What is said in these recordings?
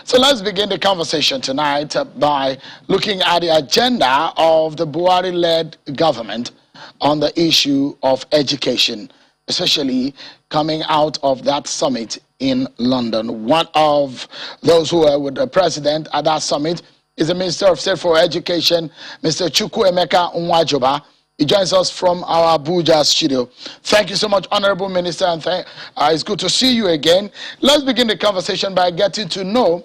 So let's begin the conversation tonight by looking at the agenda of the Buhari-led government on the issue of education, especially coming out of that summit in London. One of those who were with the president at that summit is the Minister of State for Education, Mr. Chukwuemeka Nwajoba. He joins us from our Abuja studio. Thank you so much, Honorable Minister, and it's good to see you again. Let's begin the conversation by getting to know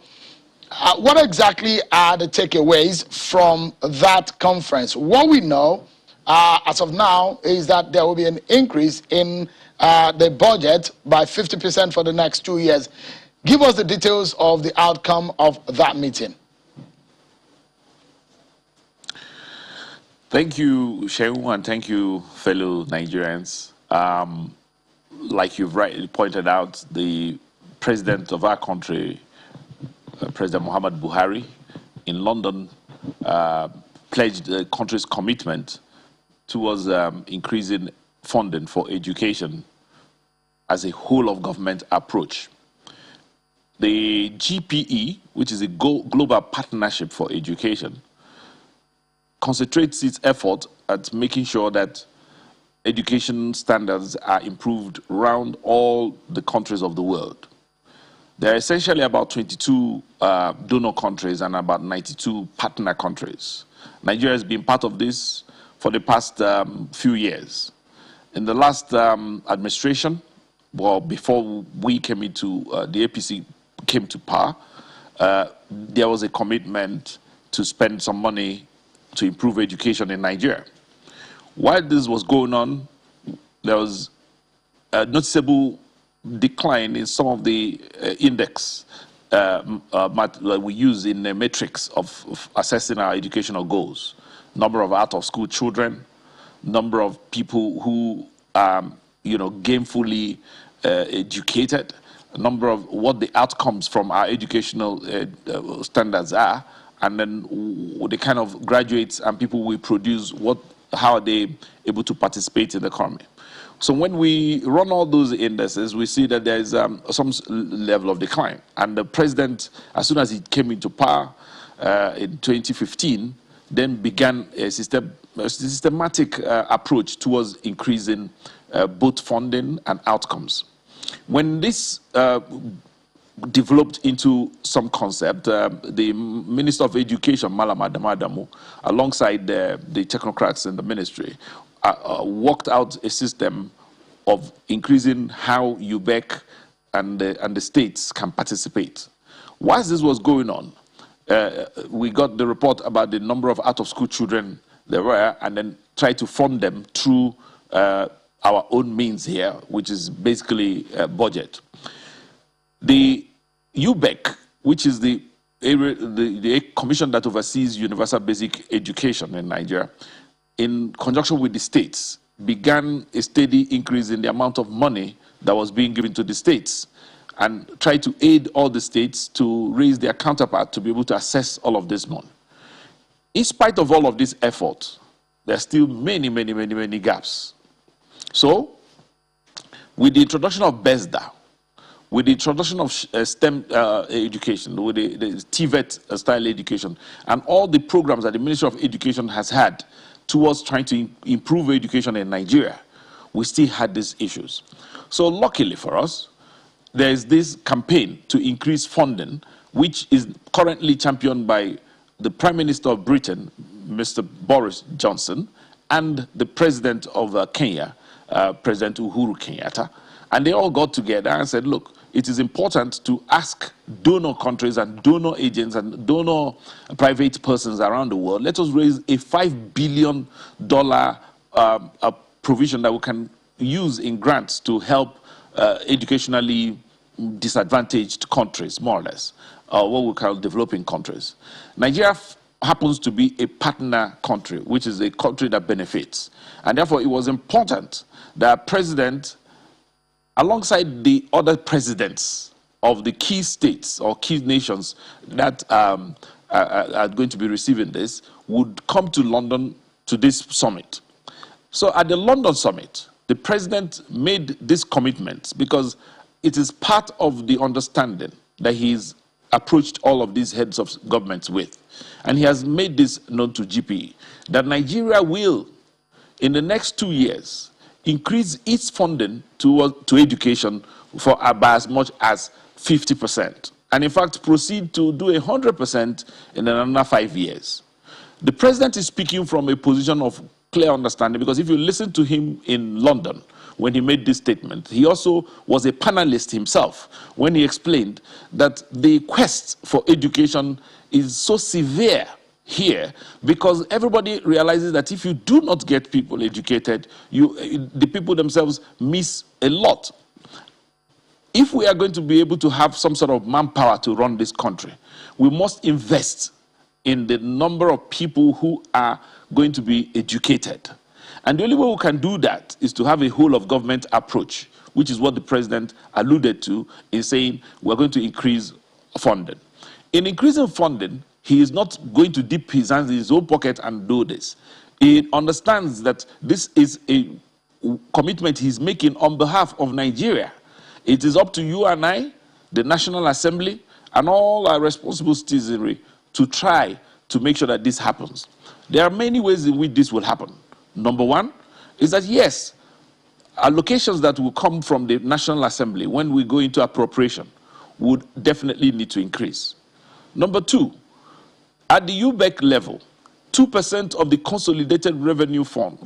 what exactly are the takeaways from that conference. What we know as of now is that there will be an increase in the budget by 50% for the next 2 years. Give us the details of the outcome of that meeting. Thank you, Shehu, and thank you, fellow Nigerians. Like you've rightly pointed out, the president of our country, President Muhammad Buhari, in London, pledged the country's commitment towards increasing funding for education as a whole-of-government approach. The GPE, which is a global partnership for education, concentrates its effort at making sure that education standards are improved around all the countries of the world. There are essentially about 22 donor countries and about 92 partner countries. Nigeria has been part of this for the past few years. In the last administration, well, before we came into the APC came to power, there was a commitment to spend some money to improve education in Nigeria. While this was going on, there was a noticeable decline in some of the index that we use in the metrics of assessing our educational goals. Number of out-of-school children, number of people who are, gainfully educated, number of what the outcomes from our educational standards are, and then the kind of graduates and people we produce, how are they able to participate in the economy. So when we run all those indices, we see that there is some level of decline. And the president, as soon as he came into power in 2015, then began a systematic approach towards increasing both funding and outcomes. When this developed into some concept, the Minister of Education, Malam Adamu, alongside the technocrats in the ministry, worked out a system of increasing how UBEC and the states can participate. Whilst this was going on, we got the report about the number of out-of-school children there were, and then tried to fund them through our own means here, which is basically budget. The UBEC, which is the commission that oversees universal basic education in Nigeria, in conjunction with the states, began a steady increase in the amount of money that was being given to the states and tried to aid all the states to raise their counterpart to be able to assess all of this money. In spite of all of this effort, there are still many gaps. So, with the introduction of BESDA, with the introduction of STEM education, with the TVET style education, and all the programs that the Ministry of Education has had towards trying to improve education in Nigeria, we still had these issues. So luckily for us, there is this campaign to increase funding, which is currently championed by the Prime Minister of Britain, Mr. Boris Johnson, and the President of Kenya, President Uhuru Kenyatta. And they all got together and said, look, it is important to ask donor countries and donor agents and donor private persons around the world, let us raise a $5 billion provision that we can use in grants to help educationally disadvantaged countries, more or less, what we call developing countries. Nigeria happens to be a partner country, which is a country that benefits. And therefore, it was important that President, alongside the other presidents of the key states or key nations that are going to be receiving this, would come to London to this summit. So at the London summit, the president made this commitment because it is part of the understanding that he's approached all of these heads of governments with. And he has made this known to GPE, that Nigeria will, in the next 2 years, increase its funding to education by as much as 50%. And in fact, proceed to do 100% in another 5 years. The president is speaking from a position of clear understanding, because if you listen to him in London when he made this statement, he also was a panelist himself when he explained that the quest for education is so severe here because everybody realizes that if you do not get people educated, the people themselves miss a lot. If we are going to be able to have some sort of manpower to run this country, we must invest in the number of people who are going to be educated. And the only way we can do that is to have a whole of government approach, which is what the president alluded to in saying we're going to increase funding. In increasing funding, he is not going to dip his hands in his own pocket and do this. He understands that this is a commitment he's making on behalf of Nigeria. It is up to you and I, the National Assembly, and all our responsible citizenry to try to make sure that this happens. There are many ways in which this will happen. Number one is that, yes, allocations that will come from the National Assembly when we go into appropriation would definitely need to increase. Number two, at the UBEC level, 2% of the consolidated revenue fund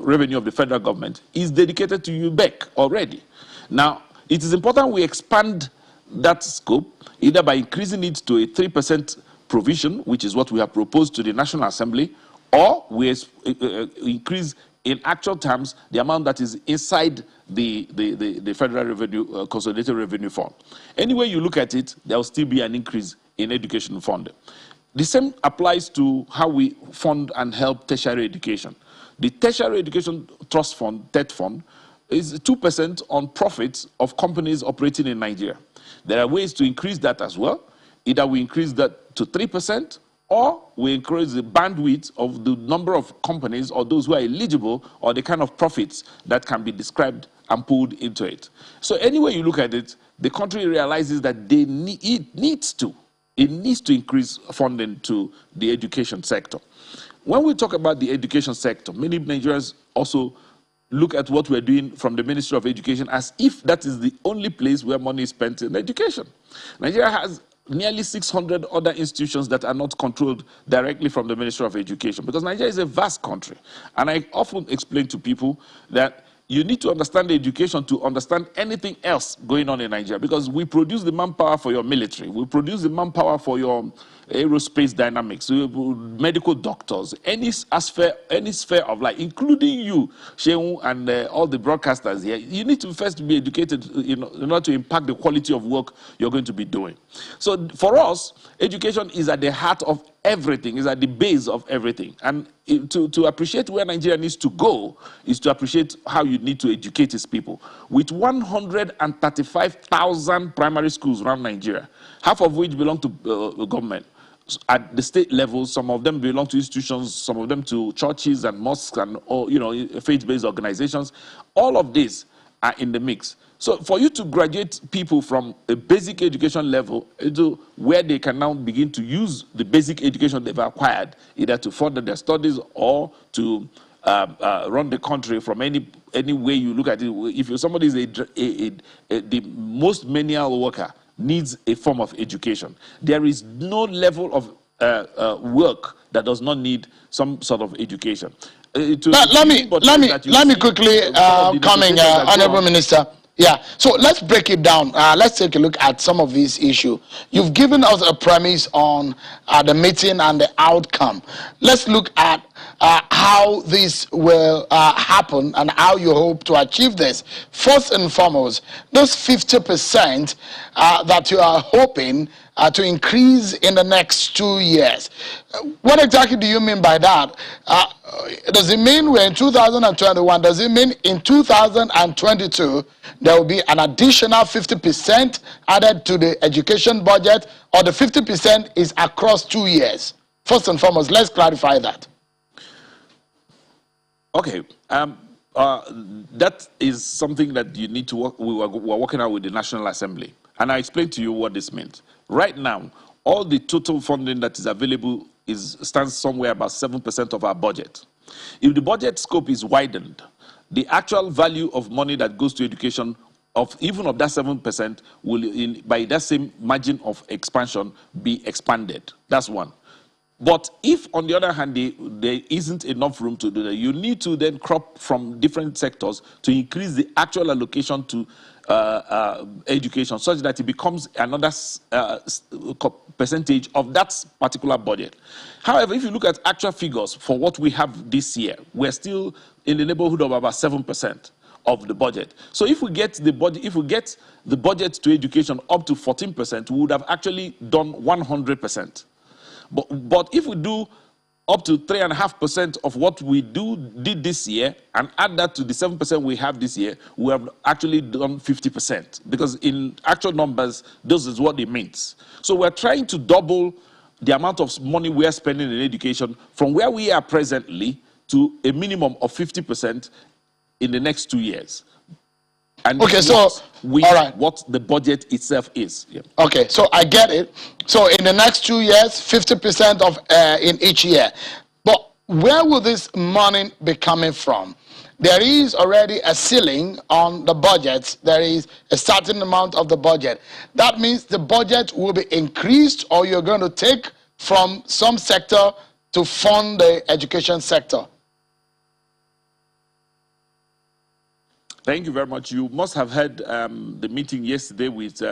revenue of the federal government is dedicated to UBEC already. Now, it is important we expand that scope either by increasing it to a 3% provision, which is what we have proposed to the National Assembly, or we increase in actual terms the amount that is inside the federal revenue, consolidated revenue fund. Any way you look at it, there will still be an increase in education funding. The same applies to how we fund and help tertiary education. The Tertiary Education Trust Fund, TET Fund, is 2% on profits of companies operating in Nigeria. There are ways to increase that as well. Either we increase that to 3%, or we increase the bandwidth of the number of companies or those who are eligible or the kind of profits that can be described and pulled into it. So any way you look at it, the country realizes that it needs to increase funding to the education sector. When we talk about the education sector, many Nigerians also look at what we're doing from the Ministry of Education as if that is the only place where money is spent in education. Nigeria has nearly 600 other institutions that are not controlled directly from the Ministry of Education, because Nigeria is a vast country. And I often explain to people that you need to understand the education to understand anything else going on in Nigeria, because we produce the manpower for your military, we produce the manpower for your aerospace dynamics, medical doctors, any sphere of life, including you, Shehu, and all the broadcasters here. You need to first be educated in order to impact the quality of work you're going to be doing. So for us, education is at the heart of everything, is at the base of everything. And to appreciate where Nigeria needs to go is to appreciate how you need to educate its people. With 135,000 primary schools around Nigeria, half of which belong to government, at the state level, some of them belong to institutions, some of them to churches and mosques and faith-based organizations. All of these are in the mix. So for you to graduate people from a basic education level into where they can now begin to use the basic education they've acquired, either to further their studies or to run the country from any way you look at it. If somebody is the most menial worker, needs a form of education. There is no level of work that does not need some sort of education. Let me quickly come in, Honorable Minister. Yeah, so let's break it down. Let's take a look at some of these issues. You've given us a premise on the meeting and the outcome. Let's look at how this will happen and how you hope to achieve this. First and foremost, those 50% that you are hoping to increase in the next 2 years. What exactly do you mean by that? Does it mean we're in 2021? Does it mean in 2022 there will be an additional 50% added to the education budget, or the 50% is across 2 years? First and foremost, let's clarify that. Okay. That is something that you need to work. We're working out with the National Assembly. And I explained to you what this means. Right now, all the total funding that is available stands somewhere about 7% of our budget. If the budget scope is widened, the actual value of money that goes to education even of that 7% will, by that same margin of expansion, be expanded. That's one. But if, on the other hand, there isn't enough room to do that, you need to then crop from different sectors to increase the actual allocation to education, such that it becomes another percentage of that particular budget. However, if you look at actual figures for what we have this year, we're still in the neighborhood of about 7% of the budget. So if we get the budget to education up to 14%, we would have actually done 100%. But if we do up to 3.5% of what we did this year and add that to the 7% we have this year, we have actually done 50%. Because in actual numbers, this is what it means. So we're trying to double the amount of money we are spending in education from where we are presently to a minimum of 50% in the next 2 years. And okay, so what the budget itself is. Yeah. Okay, so I get it. So in the next 2 years, 50% of in each year. But where will this money be coming from? There is already a ceiling on the budget. There is a certain amount of the budget. That means the budget will be increased, or you're going to take from some sector to fund the education sector. Thank you very much. You must have heard the meeting yesterday with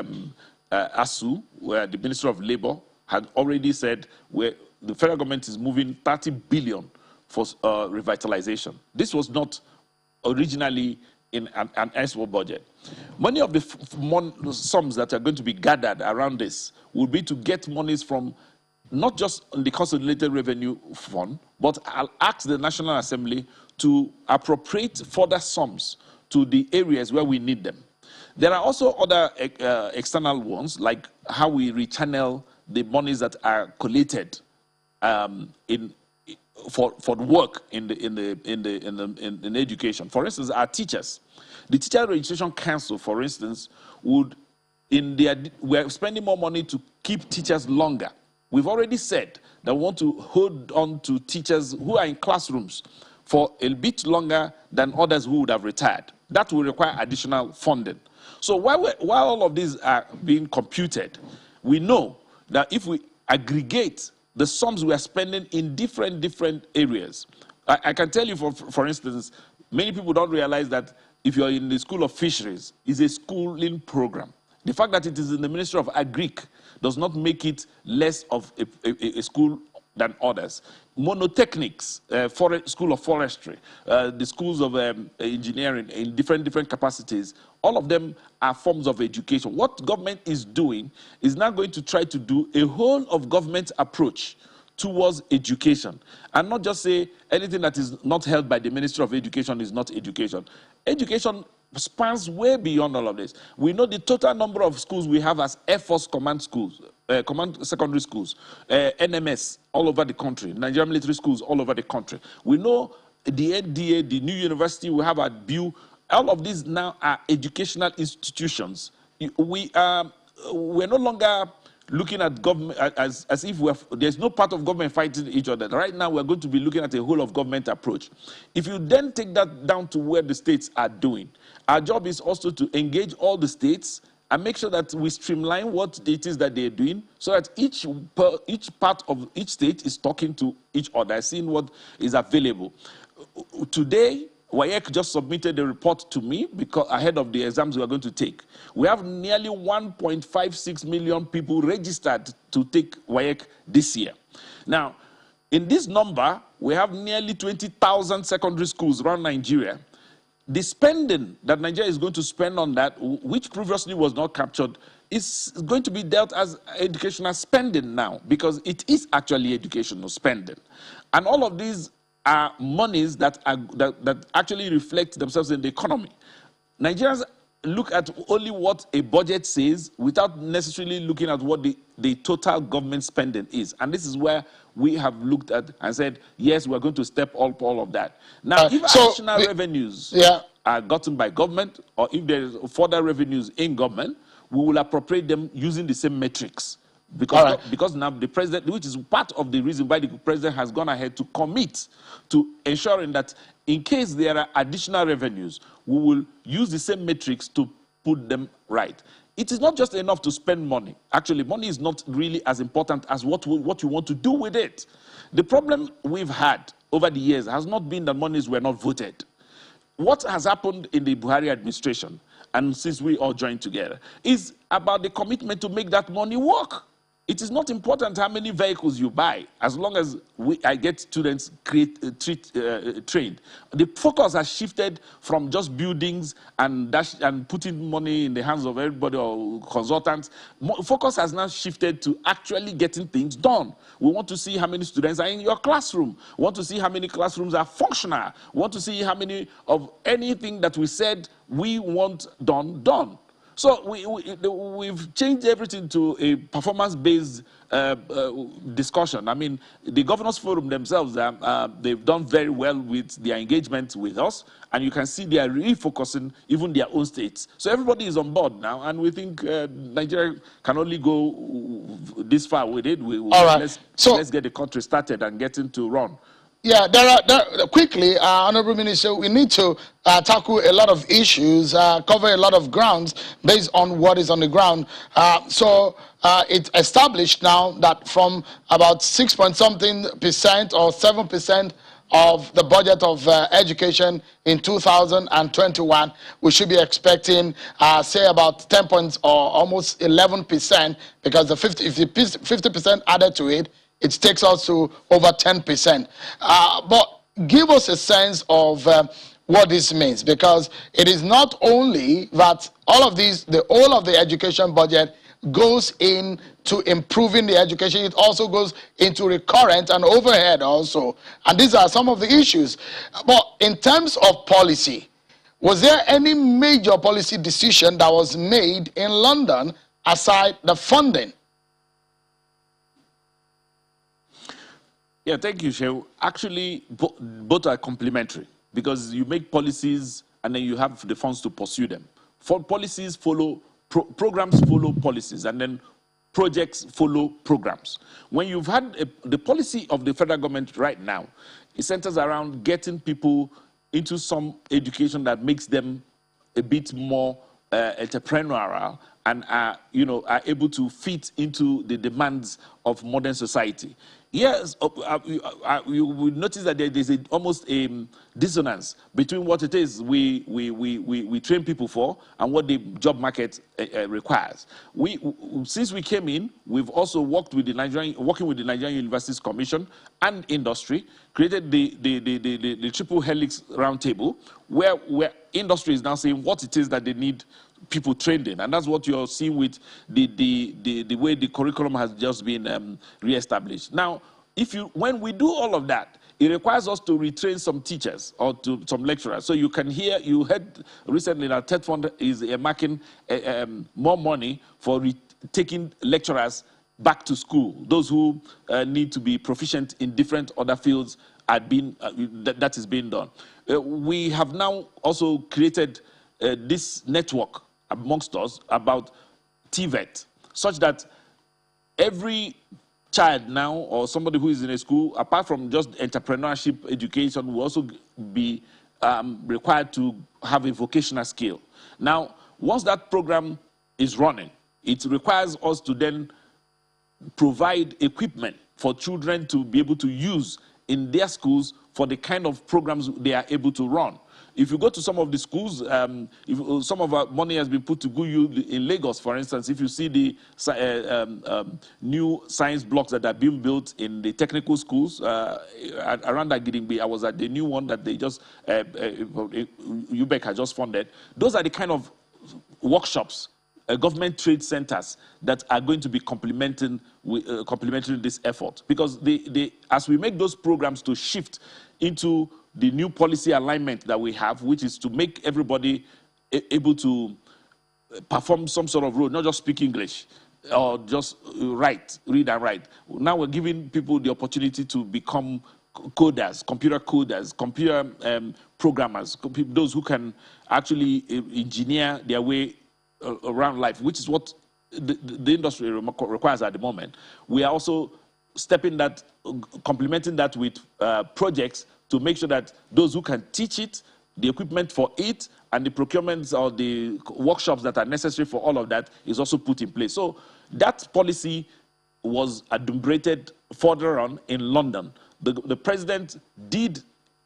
ASU, where the Minister of Labor had already said where the federal government is moving 30 billion for revitalization. This was not originally in an annual budget. Many of the sums that are going to be gathered around this will be to get monies from not just the Consolidated Revenue Fund, but I'll ask the National Assembly to appropriate further sums to the areas where we need them. There are also other external ones, like how we rechannel the monies that are collated for the work in education. For instance, our teachers, the Teacher Registration Council, for instance, we're spending more money to keep teachers longer. We've already said that we want to hold on to teachers who are in classrooms for a bit longer than others who would have retired. That will require additional funding. So while all of these are being computed, we know that if we aggregate the sums we are spending in different areas, I can tell you, for instance, many people don't realize that if you're in the School of Fisheries, it's a schooling program. The fact that it is in the Ministry of Agric does not make it less of a school than others. Monotechnics, School of Forestry, the schools of engineering in different capacities, all of them are forms of education. What government is doing is now going to try to do a whole of government approach towards education, and not just say anything that is not held by the Ministry of Education is not education. Education spans way beyond all of this. We know the total number of schools we have as Air Force Command schools, command secondary schools, NMS all over the country, Nigerian military schools all over the country. We know the NDA, the new university we have at BU, all of these now are educational institutions. We're no longer looking at government as if there's no part of government fighting each other. Right now, we're going to be looking at a whole of government approach. If you then take that down to where the states are doing, our job is also to engage all the states and make sure that we streamline what it is that they're doing, so that each part of each state is talking to each other, seeing what is available. Today, WAEC just submitted a report to me because ahead of the exams we are going to take. We have nearly 1.56 million people registered to take WAEC this year. Now, in this number, we have nearly 20,000 secondary schools around Nigeria. The spending that Nigeria is going to spend on that, which previously was not captured, is going to be dealt as educational spending now, because it is actually educational spending. And all of these are monies that actually reflect themselves in the economy. Nigerians look at only what a budget says without necessarily looking at what the total government spending is. And this is where we have looked at and said, yes, we're going to step up all of that. Now, if additional revenues are gotten by government, or if there is further revenues in government, we will appropriate them using the same metrics. Because, because now the president, which is part of the reason why the president has gone ahead to commit to ensuring that in case there are additional revenues, we will use the same metrics to put them right. It is not just enough to spend money. Actually, money is not really as important as what you want to do with it. The problem we've had over the years has not been that monies were not voted. What has happened in the Buhari administration, and since we all joined together, is about the commitment to make that money work. It is not important how many vehicles you buy, as long as I get students trained. The focus has shifted from just buildings and putting money in the hands of everybody or consultants. Focus has now shifted to actually getting things done. We want to see how many students are in your classroom. We want to see how many classrooms are functional. We want to see how many of anything that we said we want done. So we've changed everything to a performance-based discussion. I mean, the Governors Forum themselves, they've done very well with their engagement with us, and you can see they are really focusing even their own states. So everybody is on board now, and we think Nigeria can only go this far with it. All right. Let's get the country started and get into run. Yeah, quickly, Honorable Minister, we need to tackle a lot of issues, cover a lot of grounds based on what is on the ground. So it's established now that from about 6 point something percent or 7% of the budget of education in 2021, we should be expecting, say, about 10 points or almost 11%, because if the 50% added to it, it takes us to over 10%. But give us a sense of what this means, because it is not only that all of these, the whole of the education budget goes into improving the education, it also goes into recurrent and overhead also. And these are some of the issues. But in terms of policy, was there any major policy decision that was made in London aside the funding? Yeah, thank you, Shehu. Actually, both are complementary, because you make policies and then you have the funds to pursue them. For policies follow, programs follow policies, and then projects follow programs. When you've had the policy of the federal government right now, it centers around getting people into some education that makes them a bit more entrepreneurial and are able to fit into the demands of modern society. Yes, you will notice that there is almost a dissonance between what it is we train people for and what the job market requires. Since we came in, we've also working with the Nigerian Universities Commission and industry, created the Triple Helix Roundtable, where industry is now saying what it is that they need people trained in, and that's what you're seeing with the way the curriculum has just been reestablished. Now, when we do all of that, it requires us to retrain some teachers or some lecturers. So you heard recently that TED Fund is marking more money for taking lecturers back to school. Those who need to be proficient in different other fields that is being done. We have now also created this network amongst us about TVET, such that every child now or somebody who is in a school, apart from just entrepreneurship education, will also be required to have a vocational skill. Now, once that program is running, it requires us to then provide equipment for children to be able to use in their schools for the kind of programs they are able to run. If you go to some of the schools, some of our money has been put to good use in Lagos, for instance. If you see the new science blocks that are being built in the technical schools around that Gidingbe, I was at the new one that they just, UBEC has just funded. Those are the kind of workshops, government trade centers that are going to be complementing this effort. Because as we make those programs to shift into the new policy alignment that we have, which is to make everybody able to perform some sort of role, not just speak English or just read and write. Now we're giving people the opportunity to become coders, computer programmers, those who can actually engineer their way around life, which is what the industry requires at the moment. We are also stepping that, complementing that with projects to make sure that those who can teach it, the equipment for it, and the procurements or the workshops that are necessary for all of that is also put in place. So that policy was adumbrated further on in London. The president did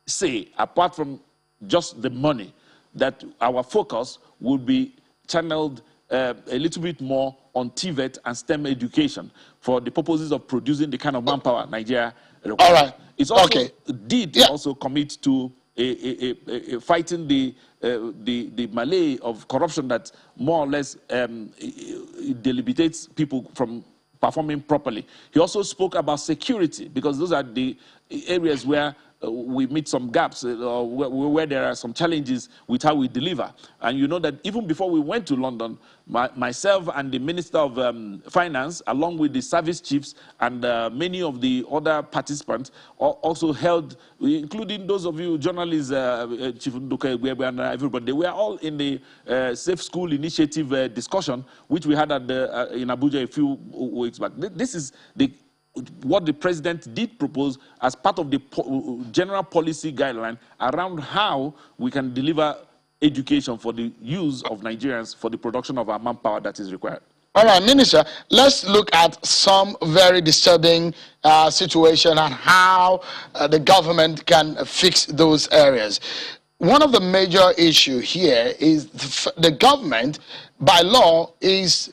say, apart from just the money, that our focus would be channeled a little bit more on TVET and STEM education for the purposes of producing the kind of manpower Nigeria requires. All right. It's also Okay. did also commit to fighting the melee of corruption that more or less delimitates people from performing properly. He also spoke about security, because those are the areas where we meet some gaps, where there are some challenges with how we deliver. And you know that even before we went to London, myself and the Minister of Finance, along with the service chiefs and many of the other participants, also held, including those of you journalists, Chief Nduka and everybody, they were all in the Safe School Initiative discussion, which we had at in Abuja a few weeks back. This is what the president did propose as part of the general policy guideline around how we can deliver education for the use of Nigerians for the production of our manpower that is required. All right, Minister, let's look at some very disturbing situation and how the government can fix those areas. One of the major issues here is the government, by law, is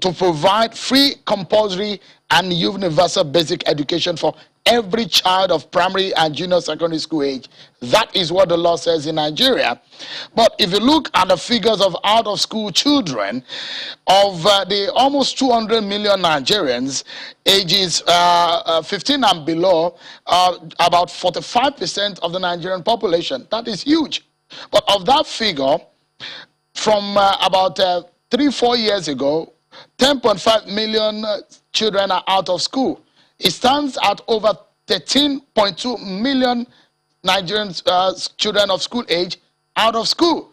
to provide free, compulsory, and universal basic education for every child of primary and junior secondary school age. That is what the law says in Nigeria. But if you look at the figures of out-of-school children, of the almost 200 million Nigerians, ages 15 and below, about 45% of the Nigerian population. That is huge. But of that figure, from about 3-4 years ago, 10.5 million children are out of school. It stands at over 13.2 million Nigerian children of school age out of school.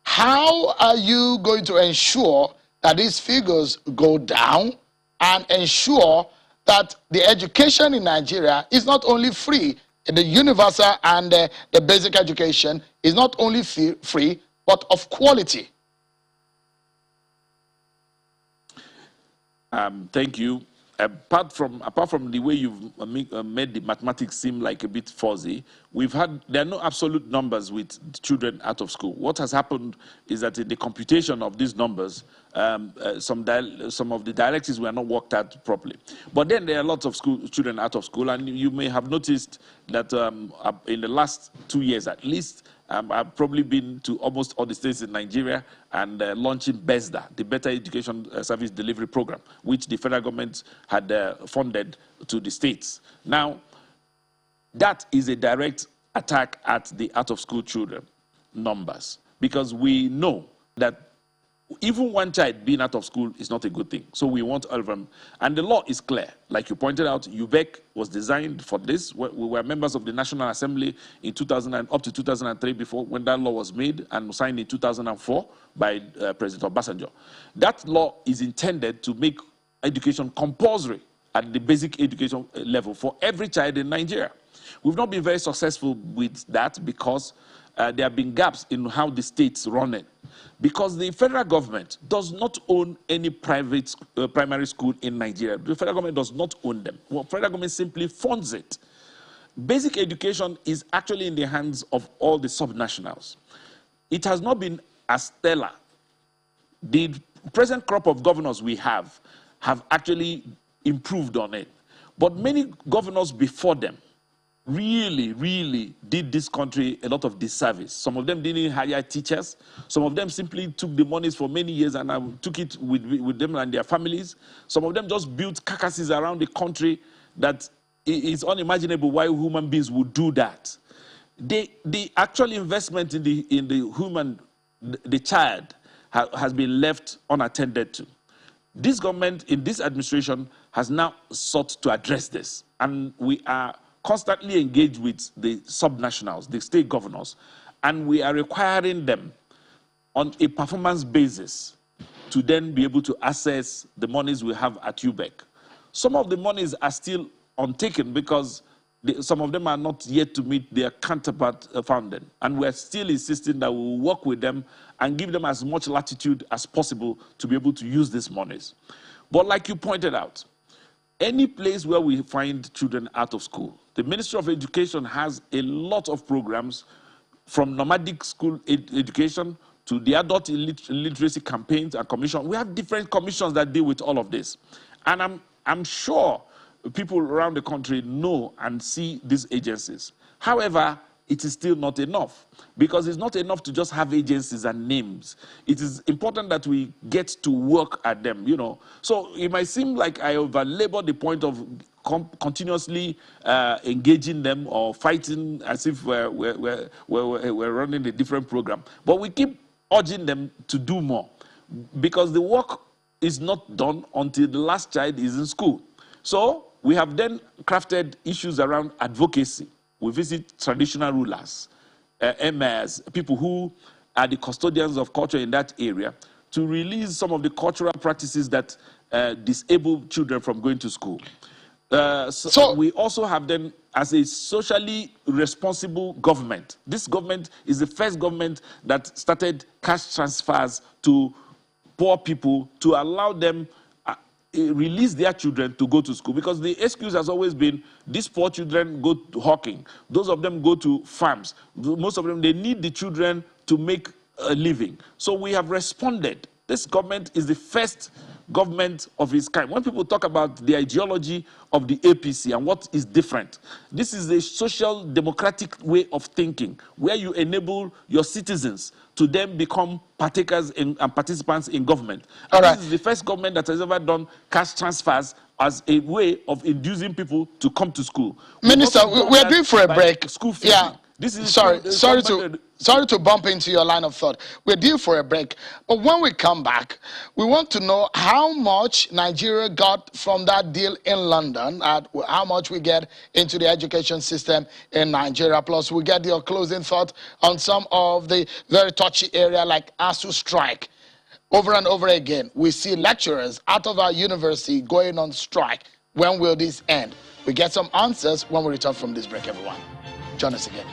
How are you going to ensure that these figures go down and ensure that the education in Nigeria is not only free, the universal and the basic education is not only free, but of quality? Thank you. Apart from the way you've made the mathematics seem like a bit fuzzy, there are no absolute numbers with children out of school. What has happened is that in the computation of these numbers, some of the directives were not worked out properly. But then there are lots of children out of school, and you may have noticed that in the last 2 years at least, I've probably been to almost all the states in Nigeria and launching BESDA, the Better Education Service Delivery Program, which the federal government had funded to the states. Now, that is a direct attack at the out-of-school children numbers, because we know that even one child being out of school is not a good thing. So we want all of them. And the law is clear. Like you pointed out, UBEC was designed for this. We were members of the National Assembly in 2000 and up to 2003 before, when that law was made and signed in 2004 by President Obasanjo. That law is intended to make education compulsory at the basic education level for every child in Nigeria. We've not been very successful with that because there have been gaps in how the states run it. Because the federal government does not own any private primary school in Nigeria. The federal government does not own them. Well, federal government simply funds it. Basic education is actually in the hands of all the subnationals. It has not been as stellar. The present crop of governors we have actually improved on it. But many governors before them really did this country a lot of disservice. Some of them didn't hire teachers. Some of them simply took the monies for many years and took it with them and their families. Some of them just built carcasses around the country that is unimaginable why human beings would do that. The actual investment in the child has been left unattended to. This government, in this administration, has now sought to address this. And we are constantly engaged with the subnationals, the state governors, and we are requiring them on a performance basis to then be able to access the monies we have at UBEC. Some of the monies are still untaken because some of them are not yet to meet their counterpart funding. And we're still insisting that we will work with them and give them as much latitude as possible to be able to use these monies. But like you pointed out, any place where we find children out of school, the Ministry of Education has a lot of programs from nomadic school education to the adult literacy campaigns and commission. We have different commissions that deal with all of this. And I'm sure people around the country know and see these agencies. However, it is still not enough, because it's not enough to just have agencies and names. It is important that we get to work at them, you know. So it might seem like I overlabor the point of continuously engaging them or fighting as if we're running a different program. But we keep urging them to do more, because the work is not done until the last child is in school. So we have then crafted issues around advocacy. We visit traditional rulers, emirs, people who are the custodians of culture in that area, to release some of the cultural practices that disable children from going to school. So we also have them as a socially responsible government. This government is the first government that started cash transfers to poor people to allow them release their children to go to school, because the excuse has always been these poor children go to hawking, those of them go to farms, most of them, they need the children to make a living. So we have responded. This government is the first government of its kind. When people talk about the ideology of the APC and what is different, this is a social democratic way of thinking where you enable your citizens to then become partakers and participants in government. And this is the first government that has ever done cash transfers as a way of inducing people to come to school. Minister, we're due for a break. School fees. Yeah. This is sorry to bump into your line of thought. We're due for a break. But when we come back, we want to know how much Nigeria got from that deal in London, how much we get into the education system in Nigeria. Plus, we get your closing thought on some of the very touchy area like ASU strike. Over and over again, we see lecturers out of our university going on strike. When will this end? We get some answers when we return from this break, everyone. Join us again.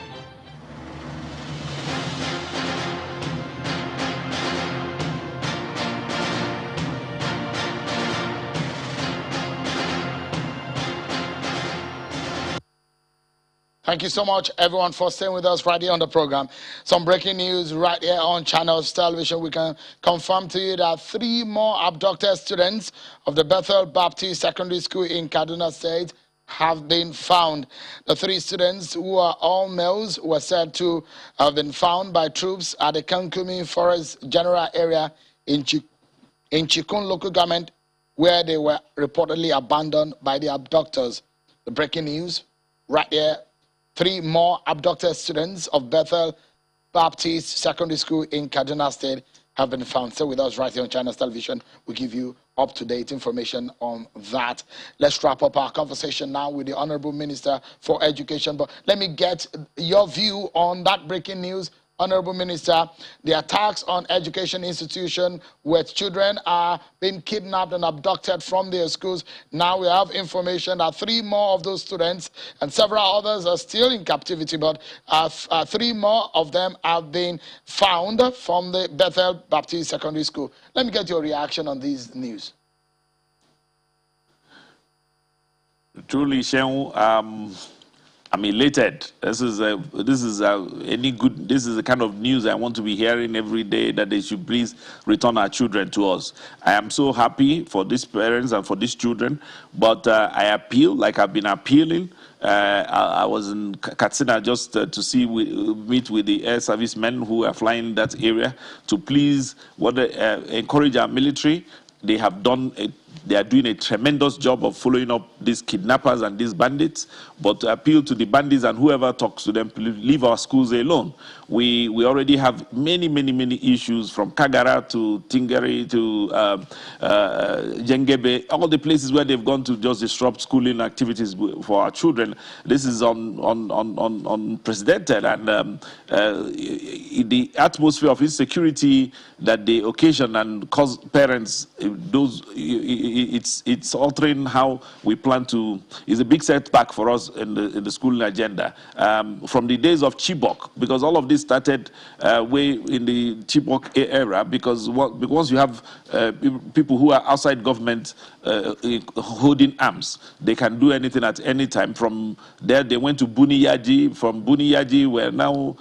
Thank you so much, everyone, for staying with us right here on the program. Some breaking news right here on Channels Television. We can confirm to you that 3 more abducted students of the Bethel Baptist Secondary School in Kaduna State have been found. The 3 students, who are all males, were said to have been found by troops at the Kankumi Forest General Area in Chikun local government, where they were reportedly abandoned by the abductors. The breaking news right here. 3 more abducted students of Bethel Baptist Secondary School in Kaduna State have been found. Stay with us right here on Channels Television. We'll give you up-to-date information on that. Let's wrap up our conversation now with the Honorable Minister for Education. But let me get your view on that breaking news. Honorable Minister, the attacks on education institutions where children are being kidnapped and abducted from their schools. Now we have information that 3 more of those students and several others are still in captivity, but 3 more of them have been found from the Bethel Baptist Secondary School. Let me get your reaction on these news. Truly, Shehu, I'm elated. This is the kind of news I want to be hearing every day, that they should please return our children to us. I am so happy for these parents and for these children, but I appeal, like I've been appealing. I was in Katsina just to meet with the air servicemen who are flying in that area to please encourage our military. They have done They are doing a tremendous job of following up these kidnappers and these bandits. But to appeal to the bandits and whoever talks to them, please leave our schools alone. We already have many issues, from Kagara to Tingeri to Jengebe, all the places where they've gone to just disrupt schooling activities for our children. This is unprecedented, and the atmosphere of insecurity that they occasion and cause parents, it's altering how we plan to. It's a big setback for us in the schooling agenda. From the days of Chibok, because all of this started way in the Chibok era, because once you have people who are outside government holding arms, they can do anything at any time. From there, they went to Buniyaji. From Buniyaji, we're now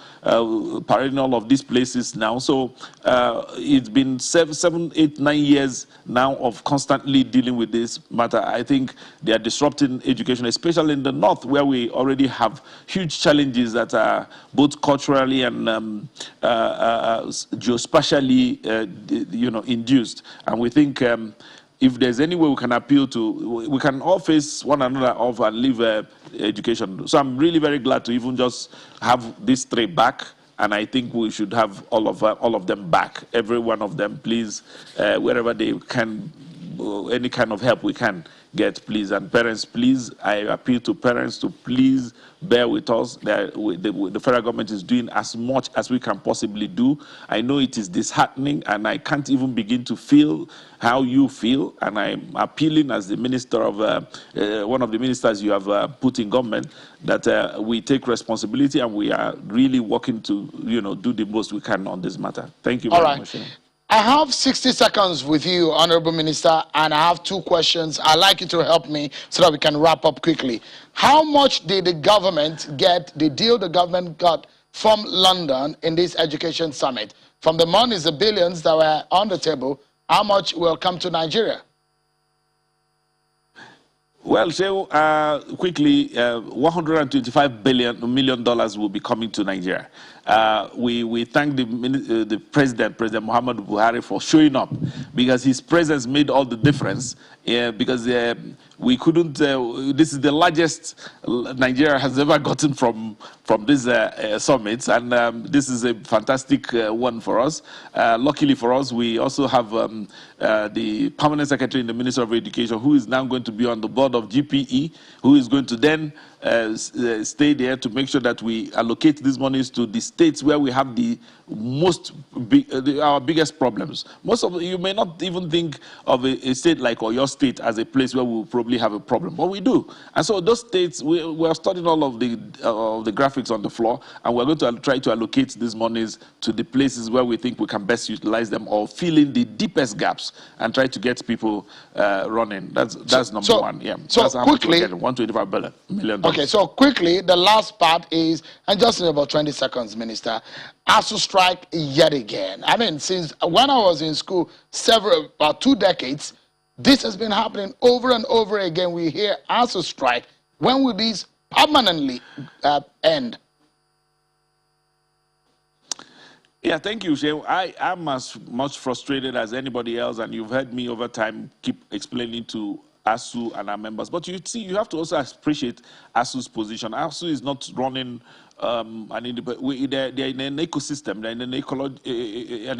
parading all of these places now. So it's been 7, 8, 9 years now of constantly dealing with this matter. I think they are disrupting education, especially in the north, where we already have huge challenges that are both culturally and geospatially, induced. And we think if there's any way we can appeal to, we can all face one another off and leave education. So I'm really very glad to even just have these 3 back. And I think we should have all of them back, every one of them, please, wherever they can, any kind of help we can get, please. And parents, please, I appeal to parents to please bear with us. The federal government is doing as much as we can possibly do. I know it is disheartening, and I can't even begin to feel how you feel. And I'm appealing as the minister of, one of the ministers you have put in government, that we take responsibility and we are really working to, do the most we can on this matter. Thank you very much. I have 60 seconds with you, Honorable Minister, and I have 2 questions. I'd like you to help me so that we can wrap up quickly. How much did the government get, the deal the government got from London in this education summit? From the monies, the billions that were on the table, how much will come to Nigeria? Well, quickly, $125 million will be coming to Nigeria. We thank the President Muhammad Buhari, for showing up, because his presence made all the difference. Because we couldn't. This is the largest Nigeria has ever gotten from this summit, and this is a fantastic one for us. Luckily for us, we also have the permanent secretary in the Ministry of Education, who is now going to be on the board of GPE, who is going to then stay there to make sure that we allocate these monies to the states where we have the our biggest problems. Most of you may not even think of a state like Oyo State as a place where we will probably have a problem, but we do. And so those states, we are studying all of the graphics on the floor, and we're going to try to allocate these monies to the places where we think we can best utilize them, or fill in the deepest gaps and try to get people running. That's number one. Yeah. So that's how quickly, much we're getting, $125 million. Okay, so quickly, the last part is, and just in about 20 seconds, Minister, ASU strike yet again. I mean, since when I was in school, about 2 decades, this has been happening over and over again. We hear ASU strike. When will these permanently end? Yeah, thank you, Shehu. I am as much frustrated as anybody else, and you've heard me over time keep explaining to ASU and our members. But you see, you have to also appreciate ASU's position. ASU is not running they're in an ecosystem, they're in an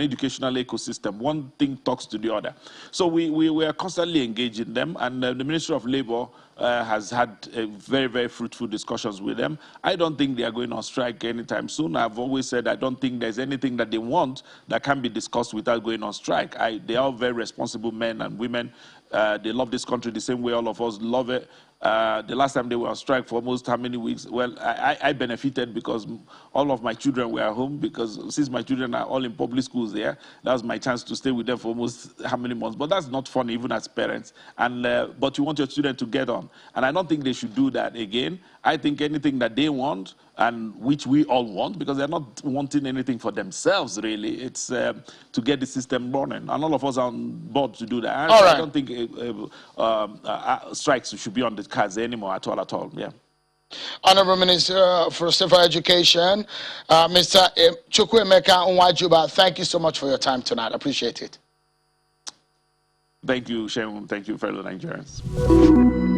educational ecosystem. One thing talks to the other. So we are constantly engaging them, and the Ministry of Labor has had very, very fruitful discussions with them. I don't think they are going on strike anytime soon. I've always said I don't think there's anything that they want that can be discussed without going on strike. They are very responsible men and women. They love this country the same way all of us love it. The last time they were on strike for almost how many weeks? Well, I benefited because all of my children were home, because since my children are all in public schools there, that was my chance to stay with them for almost how many months. But that's not fun, even as parents. And but you want your children to get on. And I don't think they should do that again. I think anything that they want, and which we all want, because they're not wanting anything for themselves, really. It's to get the system running. And all of us are on board to do that. I don't think strikes should be on the cards anymore at all. Yeah. Honorable Minister for State for Education, Mr. Chukwuemeka Nwajuba, thank you so much for your time tonight. I appreciate it. Thank you, Sheun. Thank you, fellow Nigerians.